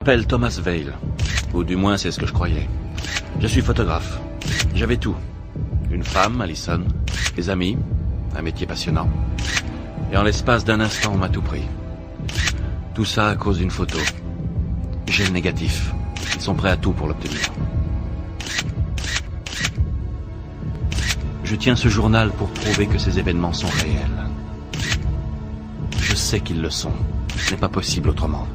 m'appelle Thomas Vale. Ou du moins, c'est ce que je croyais. Je suis photographe. J'avais tout. Une femme, Allison. Des amis. Un métier passionnant. Et en l'espace d'un instant, on m'a tout pris. Tout ça à cause d'une photo. J'ai le négatif. Ils sont prêts à tout pour l'obtenir. Je tiens ce journal pour prouver que ces événements sont réels. Je sais qu'ils le sont. Ce n'est pas possible autrement.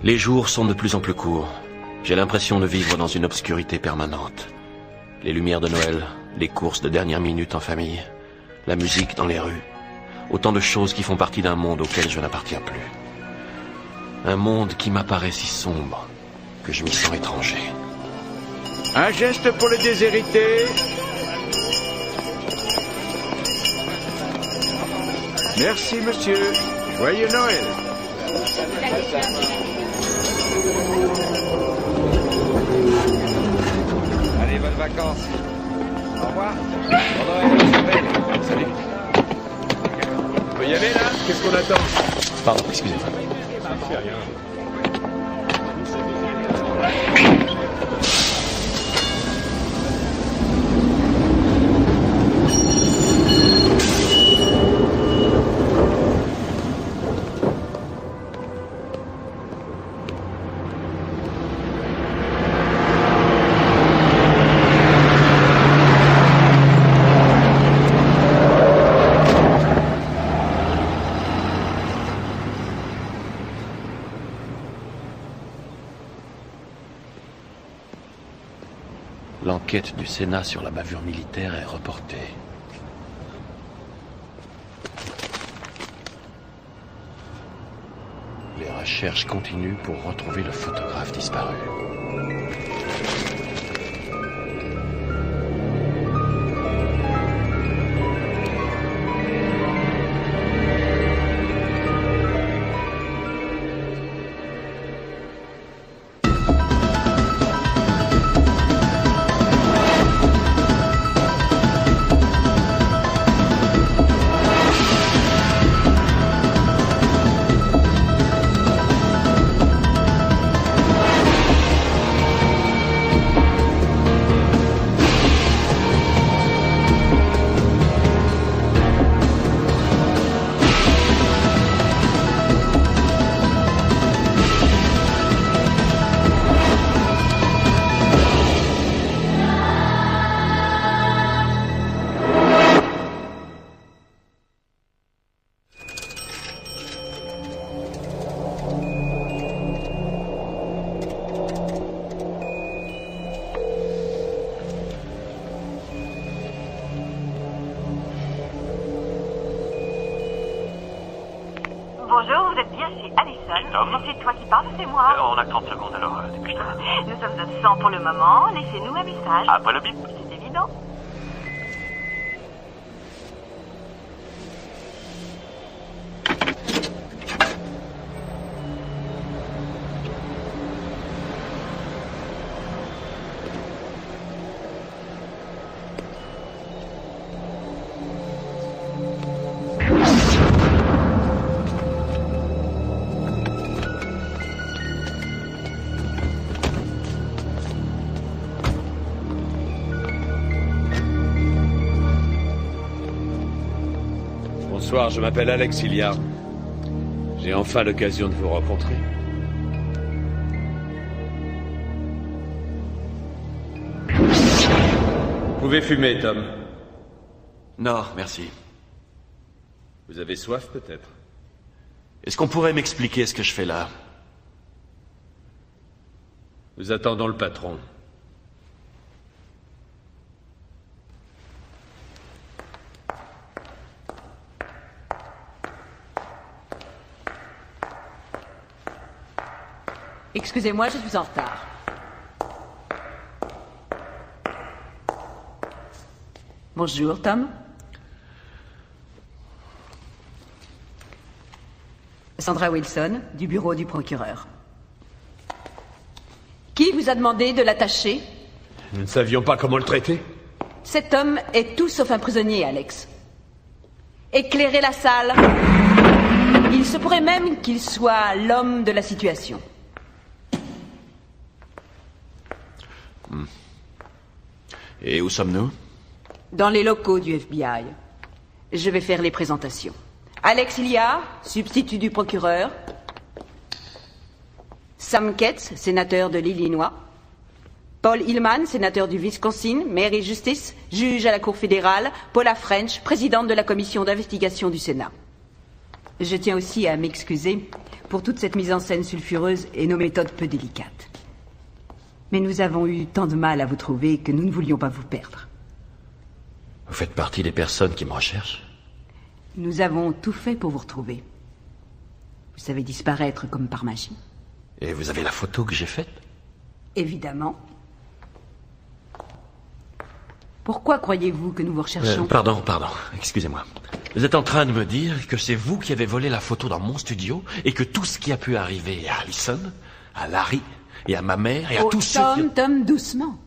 Les jours sont de plus en plus courts. J'ai l'impression de vivre dans une obscurité permanente. Les lumières de Noël, les courses de dernière minute en famille, la musique dans les rues. Autant de choses qui font partie d'un monde auquel je n'appartiens plus. Un monde qui m'apparaît si sombre que je m'y sens étranger. Un geste pour les déshérités. Merci, monsieur. Joyeux Noël. Allez, bonnes vacances. Au revoir. Bon Noël. Salut. On peut y aller, là? Qu'est-ce qu'on attend? Pardon, excusez-moi. Ça fait rien. L'enquête du Sénat sur la bavure militaire est reportée. Les recherches continuent pour retrouver le photographe disparu. Bonjour, vous êtes bien chez Allison. Tom. C'est toi qui parles, c'est moi. On a 30 secondes alors, dépêche-toi. Nous sommes absents pour le moment. Laissez-nous un message. Après le bip. C'est évident. Bonsoir, je m'appelle Alex Hilliard. J'ai enfin l'occasion de vous rencontrer. Vous pouvez fumer, Tom. Non, merci. Vous avez soif, peut-être? Est-ce qu'on pourrait m'expliquer ce que je fais là? Nous attendons le patron. Excusez-moi, je suis en retard. Bonjour, Tom. Sandra Wilson, du bureau du procureur. Qui vous a demandé de l'attacher? Nous ne savions pas comment le traiter. Cet homme est tout sauf un prisonnier, Alex. Éclairez la salle. Il se pourrait même qu'il soit l'homme de la situation. Et où sommes-nous? Dans les locaux du FBI. Je vais faire les présentations. Alex Hilliard, substitut du procureur. Sam Ketz, sénateur de l'Illinois. Paul Hillman, sénateur du Wisconsin, maire et justice, juge à la Cour fédérale. Paula French, présidente de la commission d'investigation du Sénat. Je tiens aussi à m'excuser pour toute cette mise en scène sulfureuse et nos méthodes peu délicates. Mais nous avons eu tant de mal à vous trouver que nous ne voulions pas vous perdre. Vous faites partie des personnes qui me recherchent? Nous avons tout fait pour vous retrouver. Vous savez disparaître comme par magie. Et vous avez la photo que j'ai faite? Évidemment. Pourquoi croyez-vous que nous vous recherchons? Pardon, excusez-moi. Vous êtes en train de me dire que c'est vous qui avez volé la photo dans mon studio et que tout ce qui a pu arriver à Allison, à Larry et à ma mère et à tous ceux qui... Tom, doucement.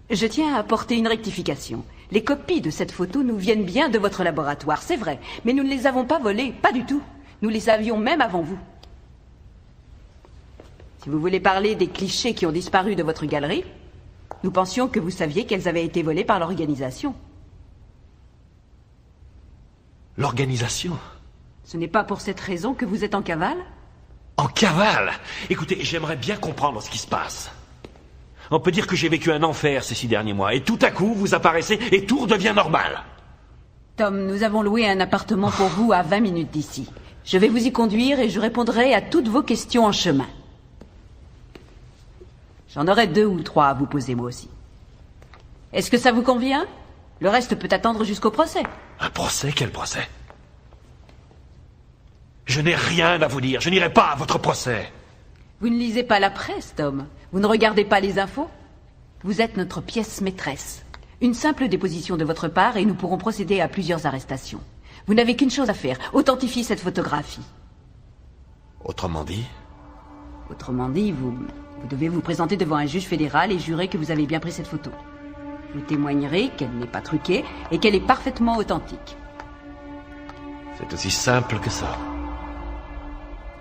Je tiens à apporter une rectification. Les copies de cette photo nous viennent bien de votre laboratoire, c'est vrai. Mais nous ne les avons pas volées, pas du tout. Nous les avions même avant vous. Si vous voulez parler des clichés qui ont disparu de votre galerie, nous pensions que vous saviez qu'elles avaient été volées par l'organisation. L'organisation? Ce n'est pas pour cette raison que vous êtes en cavale? En cavale? Écoutez, j'aimerais bien comprendre ce qui se passe. On peut dire que j'ai vécu un enfer ces 6 derniers mois, et tout à coup, vous apparaissez et tout redevient normal. Tom, nous avons loué un appartement pour vous à 20 minutes d'ici. Je vais vous y conduire et je répondrai à toutes vos questions en chemin. J'en aurai 2 ou 3 à vous poser moi aussi. Est-ce que ça vous convient? Le reste peut attendre jusqu'au procès. Un procès? Quel procès? Je n'ai rien à vous dire, je n'irai pas à votre procès. Vous ne lisez pas la presse, Tom. Vous ne regardez pas les infos. Vous êtes notre pièce maîtresse. Une simple déposition de votre part et nous pourrons procéder à plusieurs arrestations. Vous n'avez qu'une chose à faire, authentifier cette photographie. Autrement dit? Autrement dit, vous devez vous présenter devant un juge fédéral et jurer que vous avez bien pris cette photo. Vous témoignerez qu'elle n'est pas truquée et qu'elle est parfaitement authentique. C'est aussi simple que ça.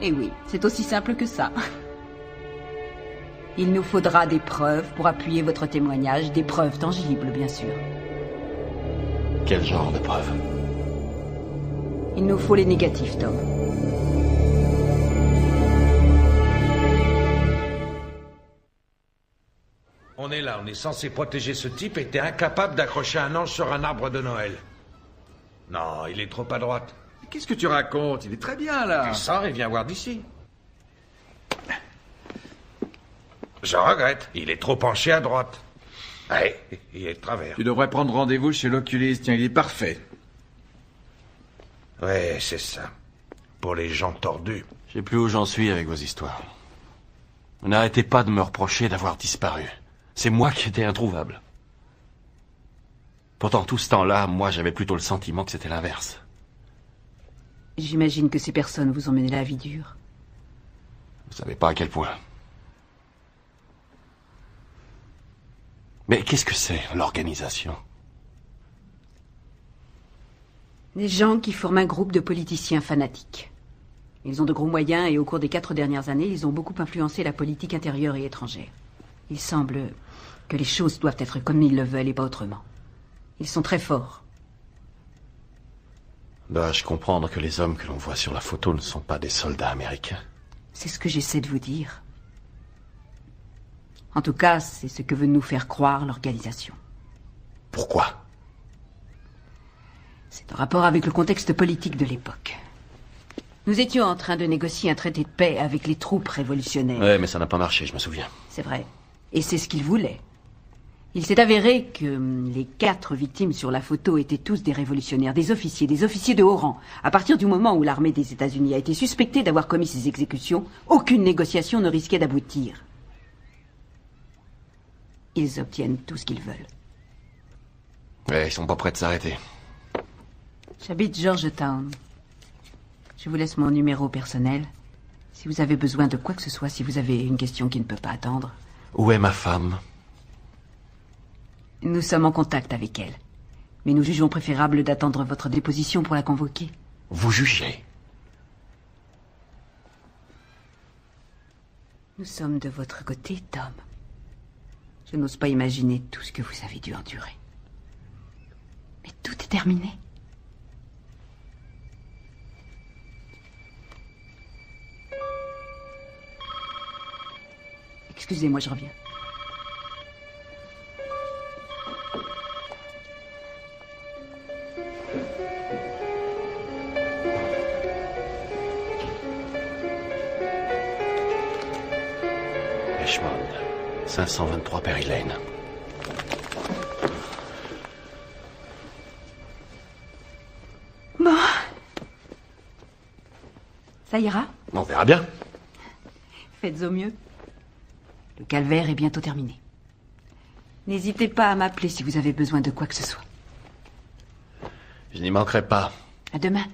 Eh oui, c'est aussi simple que ça. Il nous faudra des preuves pour appuyer votre témoignage, des preuves tangibles, bien sûr. Quel genre de preuves? Il nous faut les négatifs, Tom. On est là, on est censé protéger ce type et t'es incapable d'accrocher un ange sur un arbre de Noël. Non, il est trop à droite. Qu'est-ce que tu racontes? Il est très bien, là. Il sort et vient voir d'ici. Je regrette, il est trop penché à droite. Ouais, il est de travers. Tu devrais prendre rendez-vous chez l'oculiste. Tiens, il est parfait. Ouais, c'est ça. Pour les gens tordus. Je sais plus où j'en suis avec vos histoires. Vous n'arrêtez pas de me reprocher d'avoir disparu. C'est moi qui étais introuvable. Pourtant, tout ce temps-là, moi, j'avais plutôt le sentiment que c'était l'inverse. J'imagine que ces personnes vous ont mené la vie dure. Vous savez pas à quel point. Mais qu'est-ce que c'est, l'organisation? Des gens qui forment un groupe de politiciens fanatiques. Ils ont de gros moyens et au cours des 4 dernières années, ils ont beaucoup influencé la politique intérieure et étrangère. Il semble que les choses doivent être comme ils le veulent et pas autrement. Ils sont très forts. Dois-je comprendre que les hommes que l'on voit sur la photo ne sont pas des soldats américains? C'est ce que j'essaie de vous dire. En tout cas, c'est ce que veut nous faire croire l'organisation. Pourquoi? C'est en rapport avec le contexte politique de l'époque. Nous étions en train de négocier un traité de paix avec les troupes révolutionnaires. Ouais, mais ça n'a pas marché, je me souviens. C'est vrai. Et c'est ce qu'ils voulaient. Il s'est avéré que les 4 victimes sur la photo étaient tous des révolutionnaires, des officiers de haut rang. À partir du moment où l'armée des États-Unis a été suspectée d'avoir commis ces exécutions, aucune négociation ne risquait d'aboutir. Ils obtiennent tout ce qu'ils veulent. Ouais, ils sont pas prêts de s'arrêter. J'habite Georgetown. Je vous laisse mon numéro personnel. Si vous avez besoin de quoi que ce soit, si vous avez une question qui ne peut pas attendre. Où est ma femme? Nous sommes en contact avec elle. Mais nous jugeons préférable d'attendre votre déposition pour la convoquer. Vous jugez? Nous sommes de votre côté, Tom. Je n'ose pas imaginer tout ce que vous avez dû endurer. Mais tout est terminé. Excusez-moi, je reviens. Richmond, 523 Perry Lane. Bon. Ça ira? On verra bien. Faites au mieux. Le calvaire est bientôt terminé. N'hésitez pas à m'appeler si vous avez besoin de quoi que ce soit. Je n'y manquerai pas. À demain.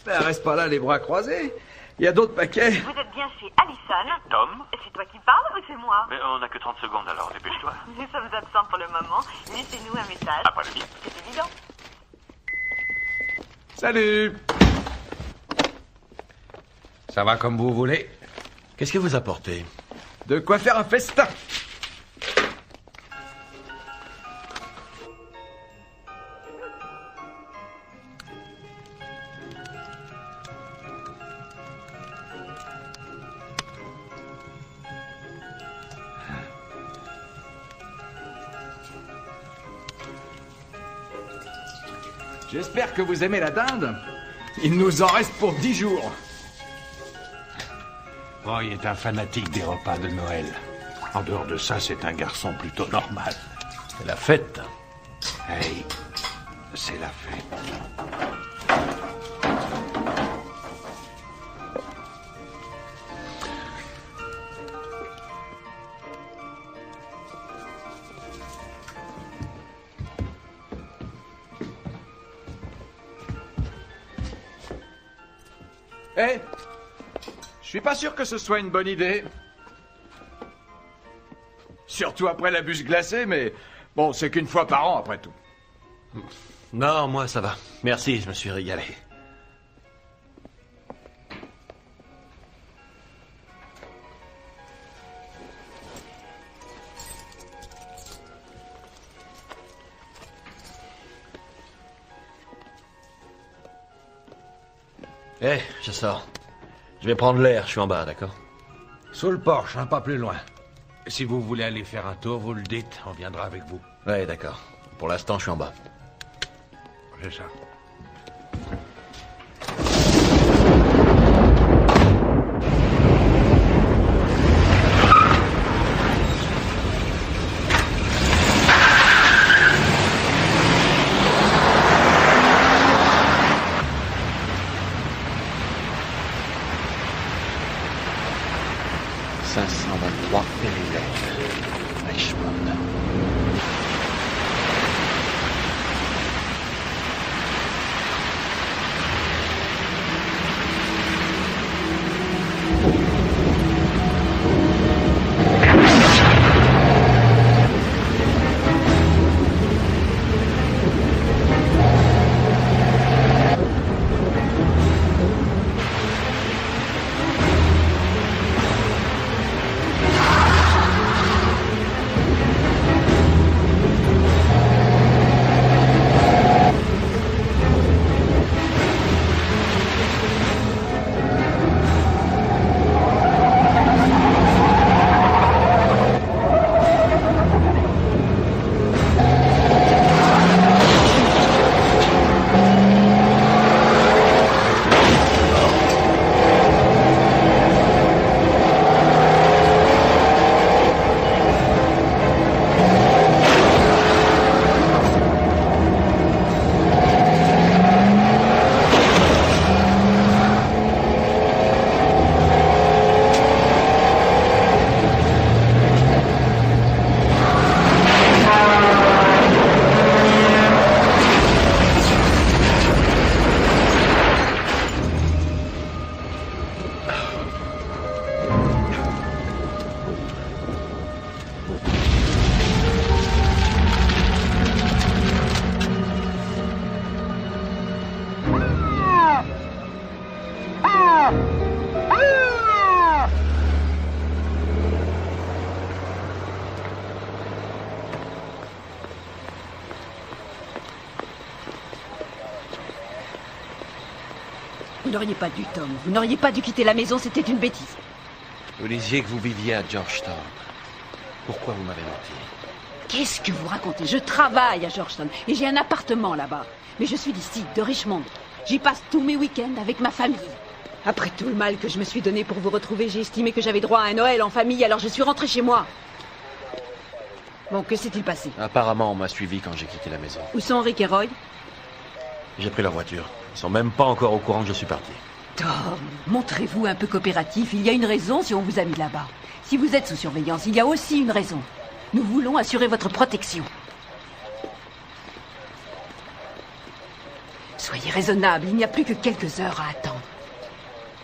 Ben, reste pas là les bras croisés. Il y a d'autres paquets. Vous êtes bien chez Allison. Tom? C'est toi qui parles ou c'est moi? Mais on n'a que 30 secondes alors, dépêche-toi. Nous sommes absents pour le moment. Laissez-nous un message. Après le bip. C'est évident. Salut. Ça va comme vous voulez. Qu'est-ce que vous apportez? De quoi faire un festin. J'espère que vous aimez la dinde. Il nous en reste pour 10 jours. Roy est un fanatique des repas de Noël. En dehors de ça, c'est un garçon plutôt normal. C'est la fête. Hey, c'est la fête. Eh, je suis pas sûr que ce soit une bonne idée. Surtout après la bûche glacée, mais bon, c'est qu'une fois par an après tout. Non, moi ça va. Merci, je me suis régalé. Eh, je sors. Je vais prendre l'air, je suis en bas, d'accord? Sous le porche, pas plus loin. Si vous voulez aller faire un tour, vous le dites, on viendra avec vous. Ouais, d'accord. Pour l'instant, je suis en bas. C'est ça. Vous n'auriez pas dû, Tom. Vous n'auriez pas dû quitter la maison, c'était une bêtise. Vous disiez que vous viviez à Georgetown. Pourquoi vous m'avez menti? Qu'est-ce que vous racontez? Je travaille à Georgetown et j'ai un appartement là-bas. Mais je suis d'ici, de Richmond. J'y passe tous mes week-ends avec ma famille. Après tout le mal que je me suis donné pour vous retrouver, j'ai estimé que j'avais droit à un Noël en famille, alors je suis rentrée chez moi. Bon, que s'est-il passé? Apparemment, on m'a suivi quand j'ai quitté la maison. Où sont Rick et Roy? J'ai pris leur voiture. Ils sont même pas encore au courant que je suis parti. Tom, montrez-vous un peu coopératif. Il y a une raison si on vous a mis là-bas. Si vous êtes sous surveillance, il y a aussi une raison. Nous voulons assurer votre protection. Soyez raisonnable, il n'y a plus que quelques heures à attendre.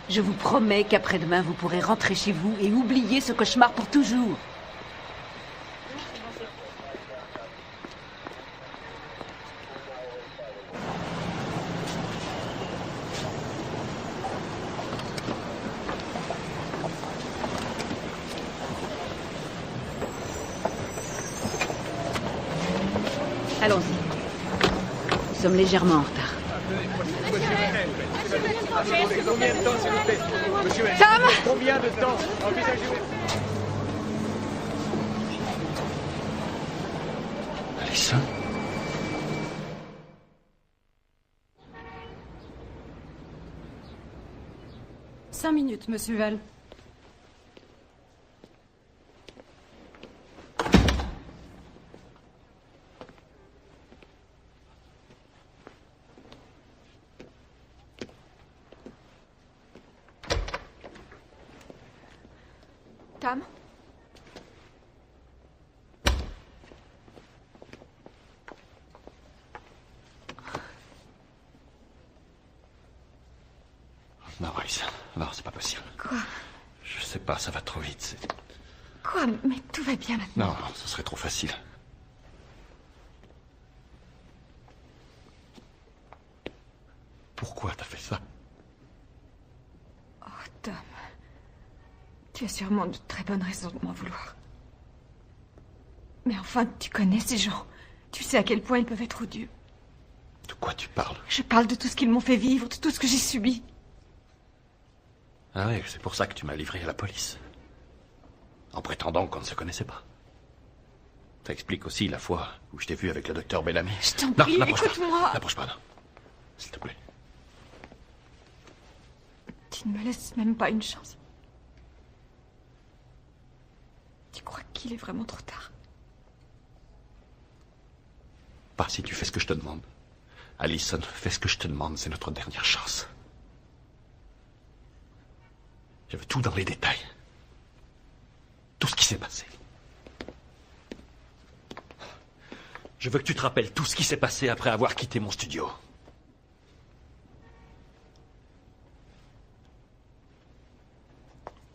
Je vous promets qu'après-demain, vous pourrez rentrer chez vous et oublier ce cauchemar pour toujours. Allons-y. Nous sommes légèrement en retard. Combien de temps, s'il vous plaît? Monsieur Hayes, Tom! combien de temps envisagez-vous? Allison? 5 minutes, monsieur Val. Tom? Non, Alice. Non, c'est pas possible. Quoi? Je sais pas, ça va trop vite. Quoi? Mais tout va bien maintenant. Non, ce serait trop facile. Pourquoi t'as fait ça? Oh, Tom. Tu as sûrement de très bonnes raisons de m'en vouloir. Mais enfin, tu connais ces gens. Tu sais à quel point ils peuvent être odieux. De quoi tu parles? Je parle de tout ce qu'ils m'ont fait vivre, de tout ce que j'ai subi. Ah oui, c'est pour ça que tu m'as livré à la police. En prétendant qu'on ne se connaissait pas. Ça explique aussi la fois où je t'ai vu avec le docteur Bellamy. Je t'en prie, écoute-moi. N'approche pas, non. S'il te plaît. Tu ne me laisses même pas une chance. Tu crois qu'il est vraiment trop tard? Pas si tu fais ce que je te demande. Allison, fais ce que je te demande, c'est notre dernière chance. Je veux tout dans les détails. Tout ce qui s'est passé. Je veux que tu te rappelles tout ce qui s'est passé après avoir quitté mon studio.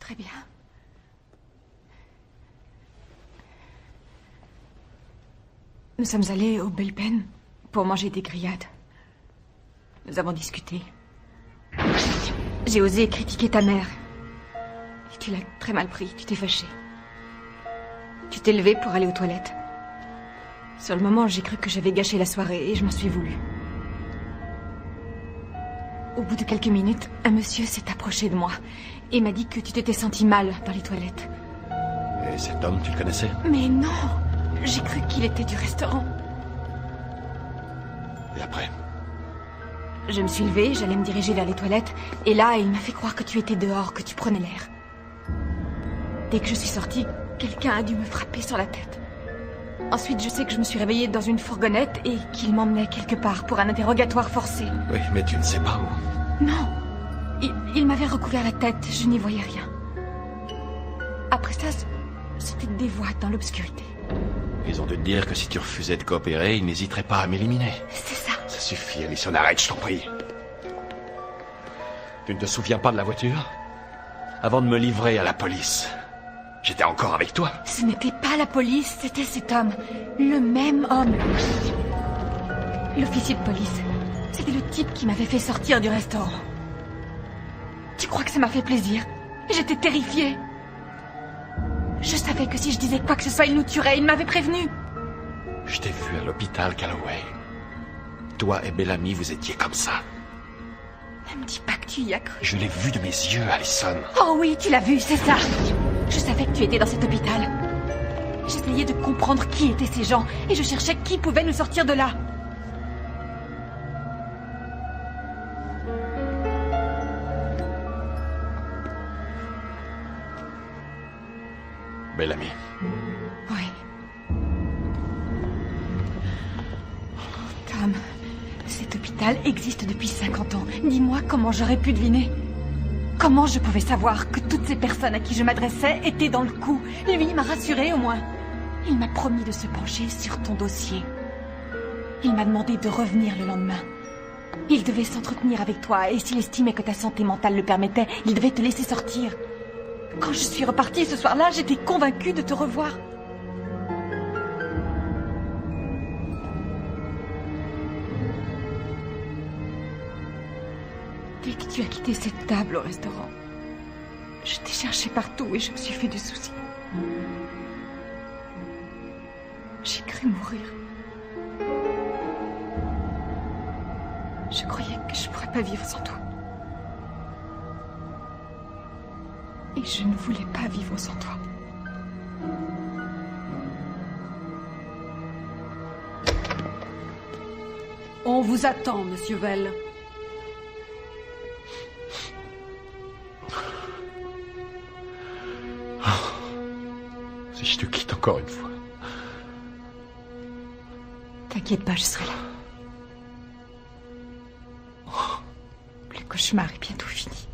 Très bien. Nous sommes allés au Bullpen pour manger des grillades. Nous avons discuté. J'ai osé critiquer ta mère. Et tu l'as très mal pris, tu t'es fâché. Tu t'es levé pour aller aux toilettes. Sur le moment, j'ai cru que j'avais gâché la soirée et je m'en suis voulu. Au bout de quelques minutes, un monsieur s'est approché de moi et m'a dit que tu t'étais senti mal dans les toilettes. Et cet homme, tu le connaissais? Mais non! J'ai cru qu'il était du restaurant. Et après? Je me suis levée, j'allais me diriger vers les toilettes, et là, il m'a fait croire que tu étais dehors, que tu prenais l'air. Dès que je suis sortie, quelqu'un a dû me frapper sur la tête. Ensuite, je sais que je me suis réveillée dans une fourgonnette et qu'il m'emmenait quelque part pour un interrogatoire forcé. Oui, mais tu ne sais pas où. Non! Il m'avait recouvert la tête, je n'y voyais rien. Après ça, c'était des voix dans l'obscurité. Ils ont dû te dire que si tu refusais de coopérer, ils n'hésiteraient pas à m'éliminer. C'est ça. Ça suffit, Allison, arrête, je t'en prie. Tu ne te souviens pas de la voiture? Avant de me livrer à la police, j'étais encore avec toi. Ce n'était pas la police, c'était cet homme. Le même homme. L'officier de police. C'était le type qui m'avait fait sortir du restaurant. Tu crois que ça m'a fait plaisir? J'étais terrifiée. Je savais que si je disais quoi que ce soit, il nous tuerait. Il m'avait prévenu. Je t'ai vu à l'hôpital Calloway. Toi et Bellamy, vous étiez comme ça. Ne me dis pas que tu y as cru. Je l'ai vu de mes yeux, Allison. Oh oui, tu l'as vu, c'est ça. Je savais que tu étais dans cet hôpital. J'essayais de comprendre qui étaient ces gens et je cherchais qui pouvait nous sortir de là. Belle amie. Oui. Tom, cet hôpital existe depuis 50 ans. Dis-moi comment j'aurais pu deviner. Comment je pouvais savoir que toutes ces personnes à qui je m'adressais étaient dans le coup? Lui m'a rassuré au moins. Il m'a promis de se pencher sur ton dossier. Il m'a demandé de revenir le lendemain. Il devait s'entretenir avec toi et s'il estimait que ta santé mentale le permettait, il devait te laisser sortir. Quand je suis repartie ce soir-là, j'étais convaincue de te revoir. Dès que tu as quitté cette table au restaurant, je t'ai cherché partout et je me suis fait du souci. J'ai cru mourir. Je croyais que je pourrais pas vivre sans toi. Et je ne voulais pas vivre sans toi. On vous attend, Monsieur Vell. Si je te quitte encore une fois. T'inquiète pas, je serai là. Le cauchemar est bientôt fini.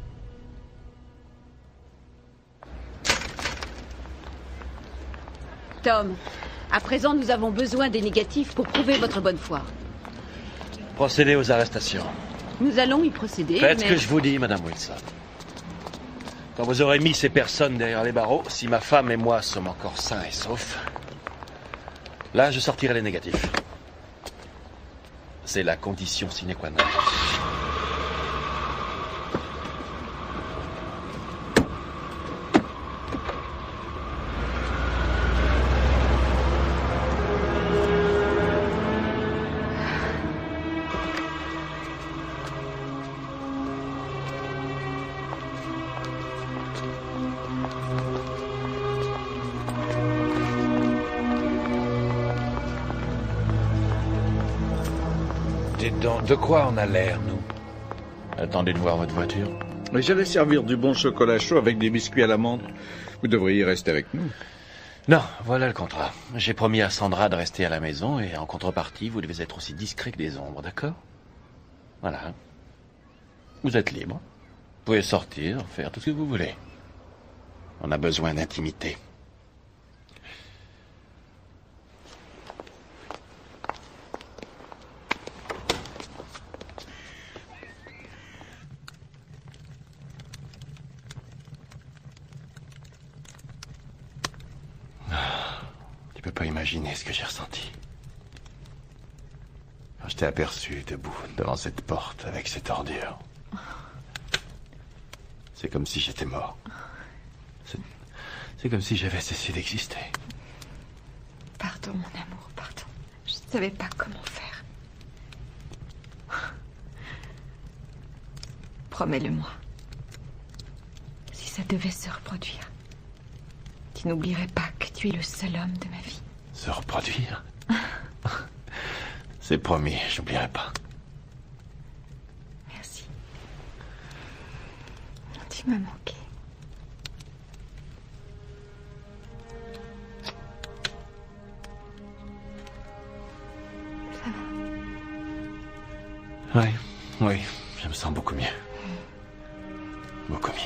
Tom, à présent, nous avons besoin des négatifs pour prouver votre bonne foi. Procédez aux arrestations. Nous allons y procéder, Faites mais... ce que je vous dis, Madame Wilson. Quand vous aurez mis ces personnes derrière les barreaux, si ma femme et moi sommes encore sains et saufs, là, je sortirai les négatifs. C'est la condition sine qua non. Dites donc, de quoi on a l'air, nous? Attendez de voir votre voiture. Mais j'allais servir du bon chocolat chaud avec des biscuits à l'amande. Vous devriez rester avec nous. Non, voilà le contrat. J'ai promis à Sandra de rester à la maison et en contrepartie, vous devez être aussi discret que des ombres, d'accord? Voilà. Vous êtes libre. Vous pouvez sortir, faire tout ce que vous voulez. On a besoin d'intimité. Tu peux pas imaginer ce que j'ai ressenti. Quand je t'ai aperçu debout devant cette porte avec cette ordure. C'est comme si j'étais mort. C'est comme si j'avais cessé d'exister. Pardon, mon amour, pardon. Je ne savais pas comment faire. Promets-le-moi. Si ça devait se reproduire, tu n'oublierais pas que tu es le seul homme de ma vie. Se reproduire? C'est promis, j'oublierai pas. Merci. Tu m'as manqué. Ça va? Oui, je me sens beaucoup mieux. Beaucoup mieux.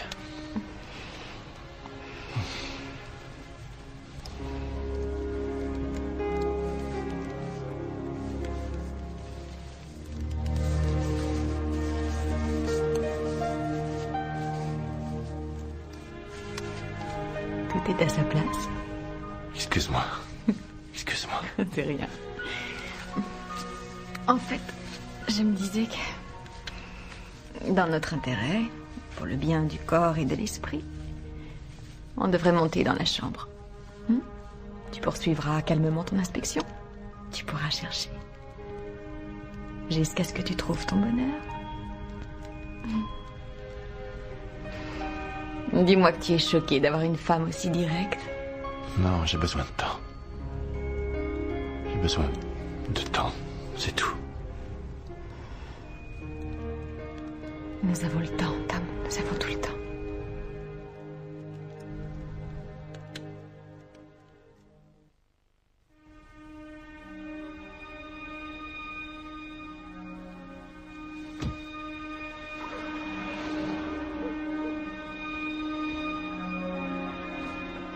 Tout est à sa place. Excuse-moi. Excuse-moi. C'est rien. En fait, je me disais que, dans notre intérêt, pour le bien du corps et de l'esprit, on devrait monter dans la chambre. Tu poursuivras calmement ton inspection. Tu pourras chercher. Jusqu'à ce que tu trouves ton bonheur. Dis-moi que tu es choquée d'avoir une femme aussi directe. Non, j'ai besoin de temps. J'ai besoin de temps, c'est tout. Nous avons le temps, Tom. Nous avons tout le temps.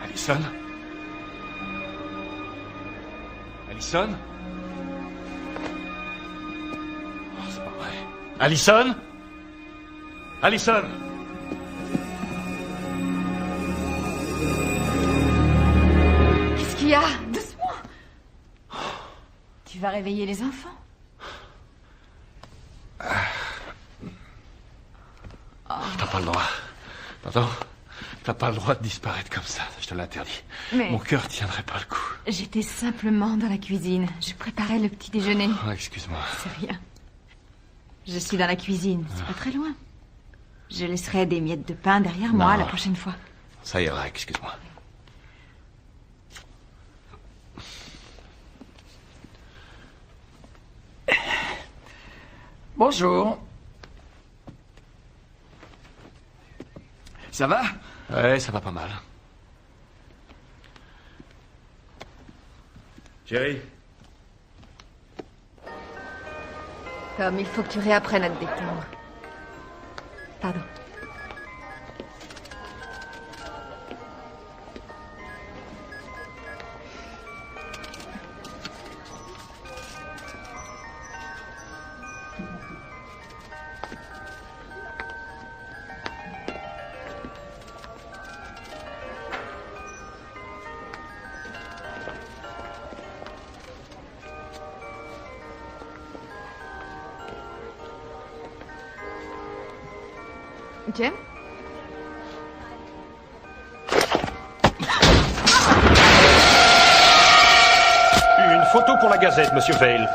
Allison? Allison? Oh, c'est pas vrai. Allison? Allison? Qu'est-ce qu'il y a? Doucement. Tu vas réveiller les enfants? T'as pas le droit. Pardon? T'as pas le droit de disparaître comme ça, je te l'interdis. Mais... Mon cœur tiendrait pas le coup. J'étais simplement dans la cuisine. Je préparais le petit déjeuner. Oh, excuse-moi. C'est rien. Je suis dans la cuisine, c'est pas très loin. Je laisserai des miettes de pain derrière moi la prochaine fois. Ça ira, excuse-moi. Bonjour. Ça va? Ouais, ça va pas mal. Chérie? Tom, il faut que tu réapprennes à te détendre. Pardon. Jem? Une photo pour la Gazette, Monsieur Vale.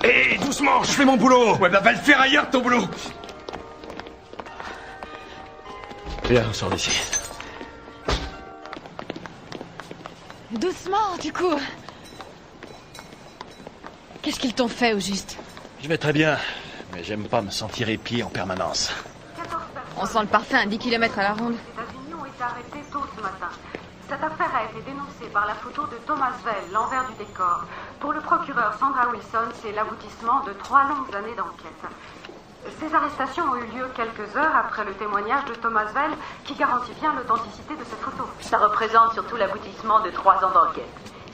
Hé, doucement, je fais mon boulot. Ouais, bah va le faire ailleurs, ton boulot. Viens, on sort d'ici. Doucement, tu cours. Qu'est-ce qu'ils t'ont fait, au juste? Je vais très bien, mais j'aime pas me sentir épié en permanence. On sent le parfum à 10 km à la ronde. Les États-Unis ont été arrêtés tôt ce matin. Cette affaire a été dénoncée par la photo de Thomas Vale, l'envers du décor. Pour le procureur Sandra Wilson, c'est l'aboutissement de 3 longues années d'enquête. Ces arrestations ont eu lieu quelques heures après le témoignage de Thomas Vale, qui garantit bien l'authenticité de cette photo. Ça représente surtout l'aboutissement de 3 ans d'enquête.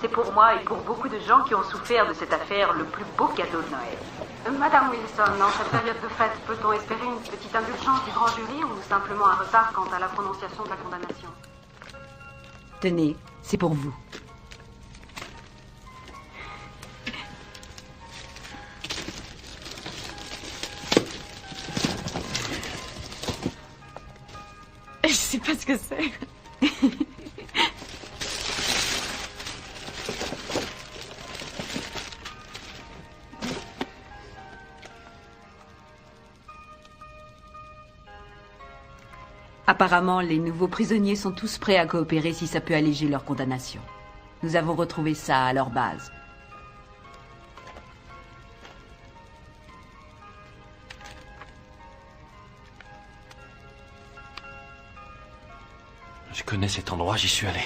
C'est pour moi et pour beaucoup de gens qui ont souffert de cette affaire le plus beau cadeau de Noël. Madame Wilson, en cette période de fête, peut-on espérer une petite indulgence du grand jury ou simplement un retard quant à la prononciation de la condamnation? Tenez, c'est pour vous. Je sais pas ce que c'est. Apparemment, les nouveaux prisonniers sont tous prêts à coopérer si ça peut alléger leur condamnation. Nous avons retrouvé ça à leur base. Je connais cet endroit, j'y suis allé.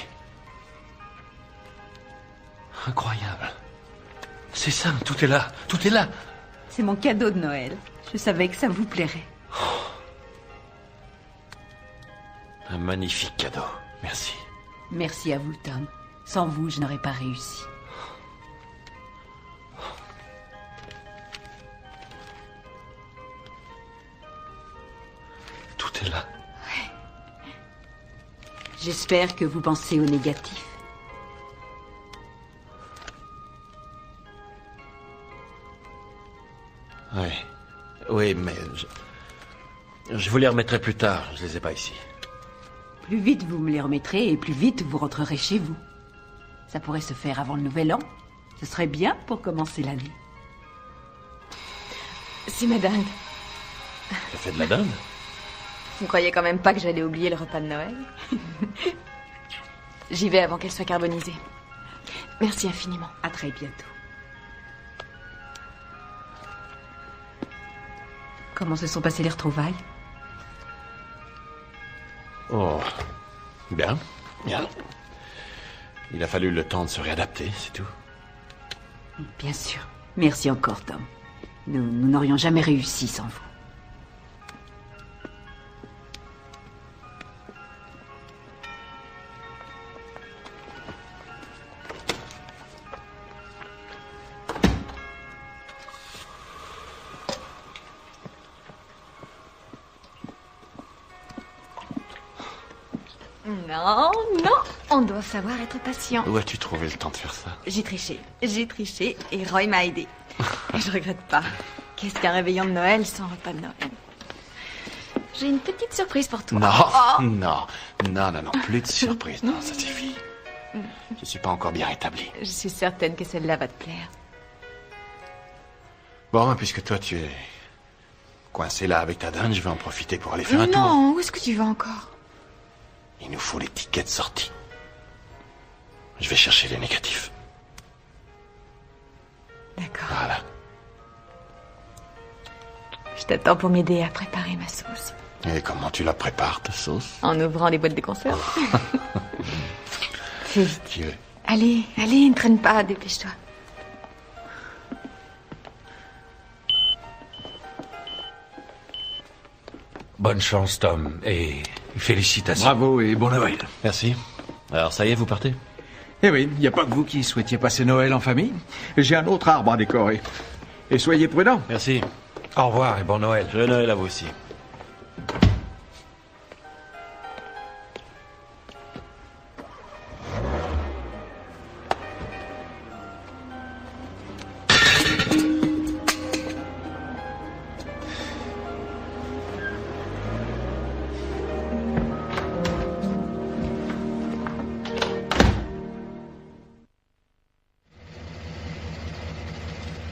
Incroyable. C'est ça, tout est là, tout est là. C'est mon cadeau de Noël. Je savais que ça vous plairait. Un magnifique cadeau, merci. Merci à vous, Tom. Sans vous, je n'aurais pas réussi. Tout est là. J'espère que vous pensez au négatif. Oui. Oui, mais je vous les remettrai plus tard. Je les ai pas ici. Plus vite vous me les remettrez et plus vite vous rentrerez chez vous. Ça pourrait se faire avant le nouvel an. Ce serait bien pour commencer l'année. C'est ma dinde. Tu fait de la dinde? Vous croyez quand même pas que j'allais oublier le repas de Noël? J'y vais avant qu'elle soit carbonisée. Merci infiniment. À très bientôt. Comment se sont passées les retrouvailles? Oh, bien, bien. Il a fallu le temps de se réadapter, c'est tout. Bien sûr. Merci encore, Tom. Nous n'aurions jamais réussi sans vous. Non, non, on doit savoir être patient. Où as-tu trouvé le temps de faire ça? J'ai triché et Roy m'a aidé. Je regrette pas. Qu'est-ce qu'un réveillon de Noël sans repas de Noël? J'ai une petite surprise pour toi. Non, Oh. non, plus de surprise, non, ça suffit. Je suis pas encore bien rétabli. Je suis certaine que celle-là va te plaire. Bon, puisque toi tu es coincé là avec ta dinde, je vais en profiter pour aller faire un tour. Non, où est-ce que tu vas encore? Il nous faut les tickets de sortie. Je vais chercher les négatifs. D'accord. Voilà. Je t'attends pour m'aider à préparer ma sauce. Et comment tu la prépares, ta sauce? En ouvrant des boîtes de conserve. Fais vite. Tu veux? Allez, ne traîne pas, dépêche-toi. Bonne chance, Tom, et félicitations. Bravo et bon Noël. Merci. Alors ça y est, vous partez? Eh oui, il n'y a pas que vous qui souhaitiez passer Noël en famille. J'ai un autre arbre à décorer. Et soyez prudents. Merci. Au revoir et bon Noël. Joyeux Noël à vous aussi.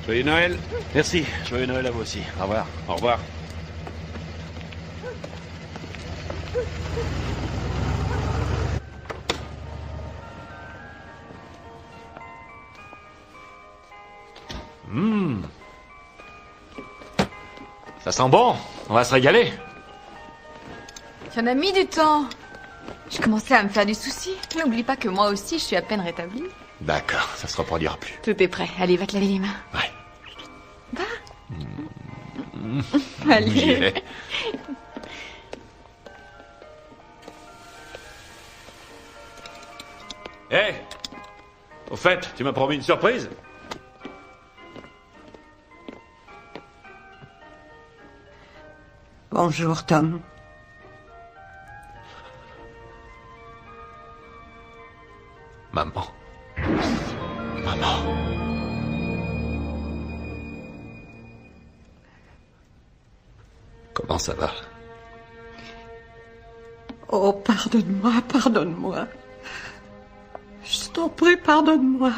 Joyeux Noël. Merci. Joyeux Noël à vous aussi. Au revoir. Au revoir. Ça sent bon. On va se régaler. Tu en as mis du temps. Je commençais à me faire du souci. N'oublie pas que moi aussi, je suis à peine rétablie. D'accord, ça se reproduira plus. Tout est prêt. Allez, va te laver les mains. Ouais. Allez. J'y vais. Hé, au fait, tu m'as promis une surprise? Bonjour, Tom. Maman. Maman. Comment ça va? Oh, pardonne-moi, pardonne-moi. Je t'en prie, pardonne-moi.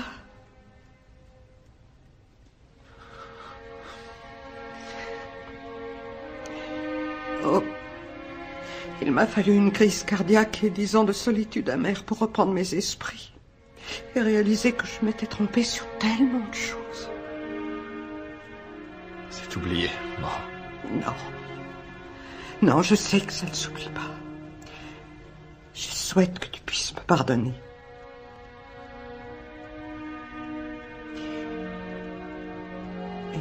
Oh, il m'a fallu une crise cardiaque et 10 ans de solitude amère pour reprendre mes esprits et réaliser que je m'étais trompée sur tellement de choses. C'est oublié. Bon. Non. Non, je sais que ça ne s'oublie pas. Je souhaite que tu puisses me pardonner. Et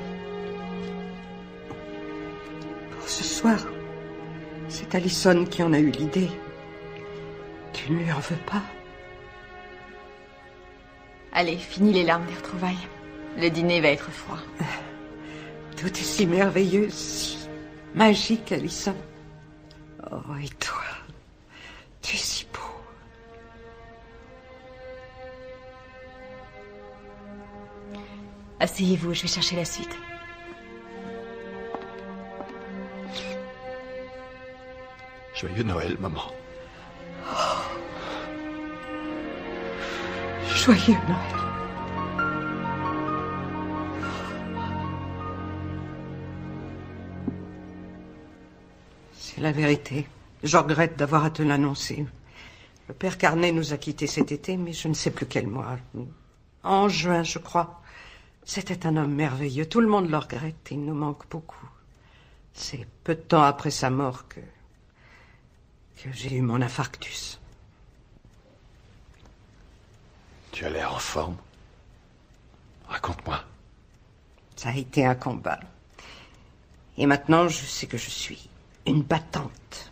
pour ce soir, c'est Allison qui en a eu l'idée. Tu ne lui en veux pas? Allez, finis les larmes des retrouvailles. Le dîner va être froid. Tout est si merveilleux, si magique, Allison. Oh, et toi, tu es si beau. Asseyez-vous, je vais chercher la suite. Joyeux Noël, maman. Joyeux Noël. C'est la vérité. Je regrette d'avoir à te l'annoncer. Le père Carnet nous a quittés cet été, mais je ne sais plus quel mois. En juin, je crois. C'était un homme merveilleux. Tout le monde le regrette. Il nous manque beaucoup. C'est peu de temps après sa mort que j'ai eu mon infarctus. Tu as l'air en forme. Raconte-moi. Ça a été un combat. Et maintenant, je sais que je suis une battante.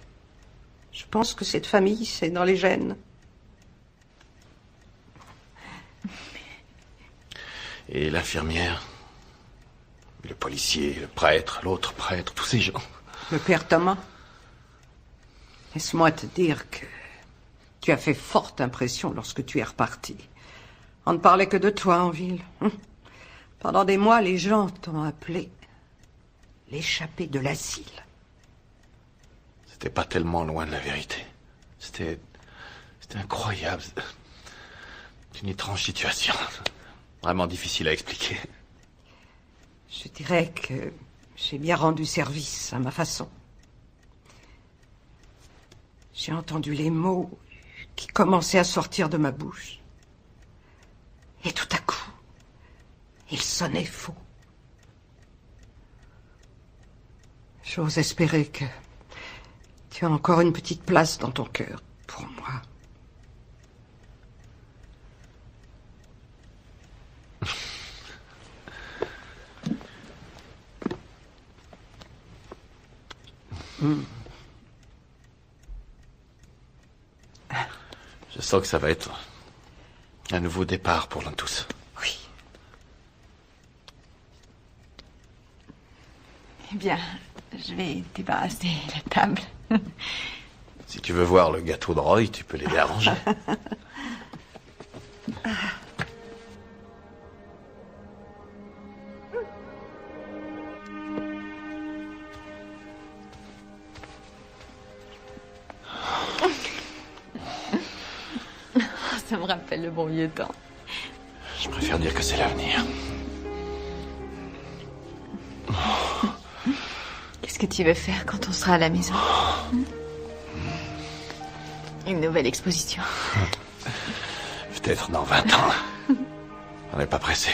Je pense que cette famille, c'est dans les gènes. Et l'infirmière, le policier, le prêtre, l'autre prêtre, tous ces gens. Le père Thomas. Laisse-moi te dire que tu as fait forte impression lorsque tu es reparti. On ne parlait que de toi en ville. Pendant des mois, les gens t'ont appelé l'échappé de l'asile. C'était pas tellement loin de la vérité. C'était incroyable. C'est une étrange situation. Vraiment difficile à expliquer. Je dirais que j'ai bien rendu service à ma façon. J'ai entendu les mots qui commençaient à sortir de ma bouche. Et tout à coup, ils sonnaient faux. J'ose espérer que tu as encore une petite place dans ton cœur pour moi. Je sens que ça va être un nouveau départ pour nous tous. Oui. Eh bien, je vais débarrasser la table. Si tu veux voir le gâteau de Roy, tu peux l'aider à ranger. Ça me rappelle le bon vieux temps. Je préfère dire que c'est l'avenir. Qu'est-ce que tu veux faire quand on sera à la maison? Une nouvelle exposition. Peut-être dans 20 ans. On n'est pas pressé.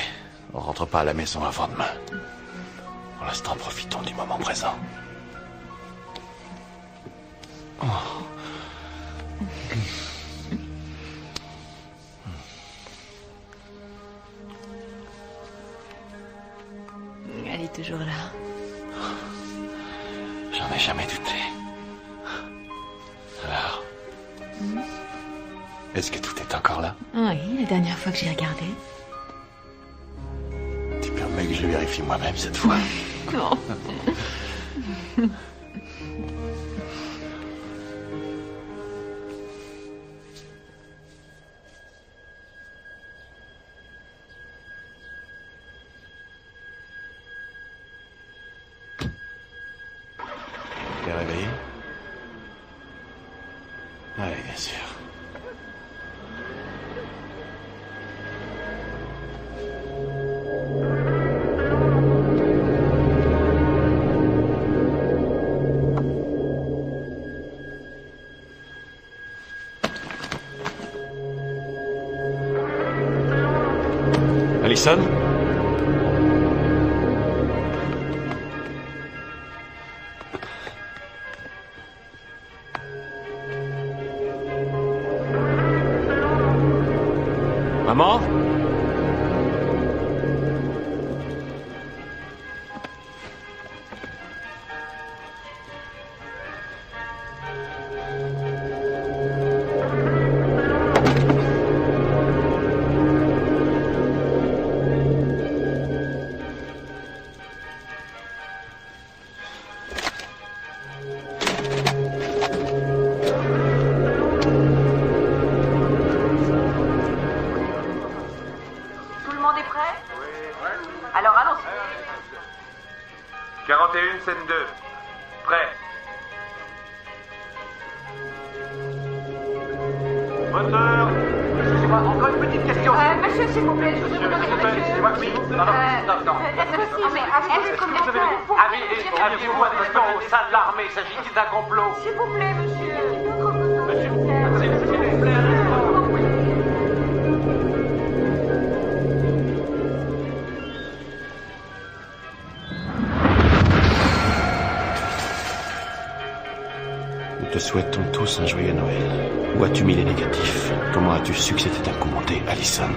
On rentre pas à la maison avant demain. Pour l'instant, profitons du moment présent. Elle est toujours là. J'en ai jamais douté. Alors, est-ce que tout est encore là? Oui, la dernière fois que j'ai regardé. Tu permets que je vérifie moi-même cette fois? Non. T'es réveillé? Oui, bien sûr. Allison? Maman? Tout le monde est prêt? Alors allons-y. 41, scène 2. Prêt. Moteur. excusez-moi, encore une petite question. Monsieur, s'il vous plaît, je vous demande Excusez-moi, oui. Non. Aviez-vous un espion au sein de l'armée? S'agit-il d'un complot? S'il vous plaît, monsieur. S'il vous plaît, Nous te souhaitons tous un joyeux Noël. Où as-tu mis les négatifs? Comment as-tu su que c'était un coup monté, Allison?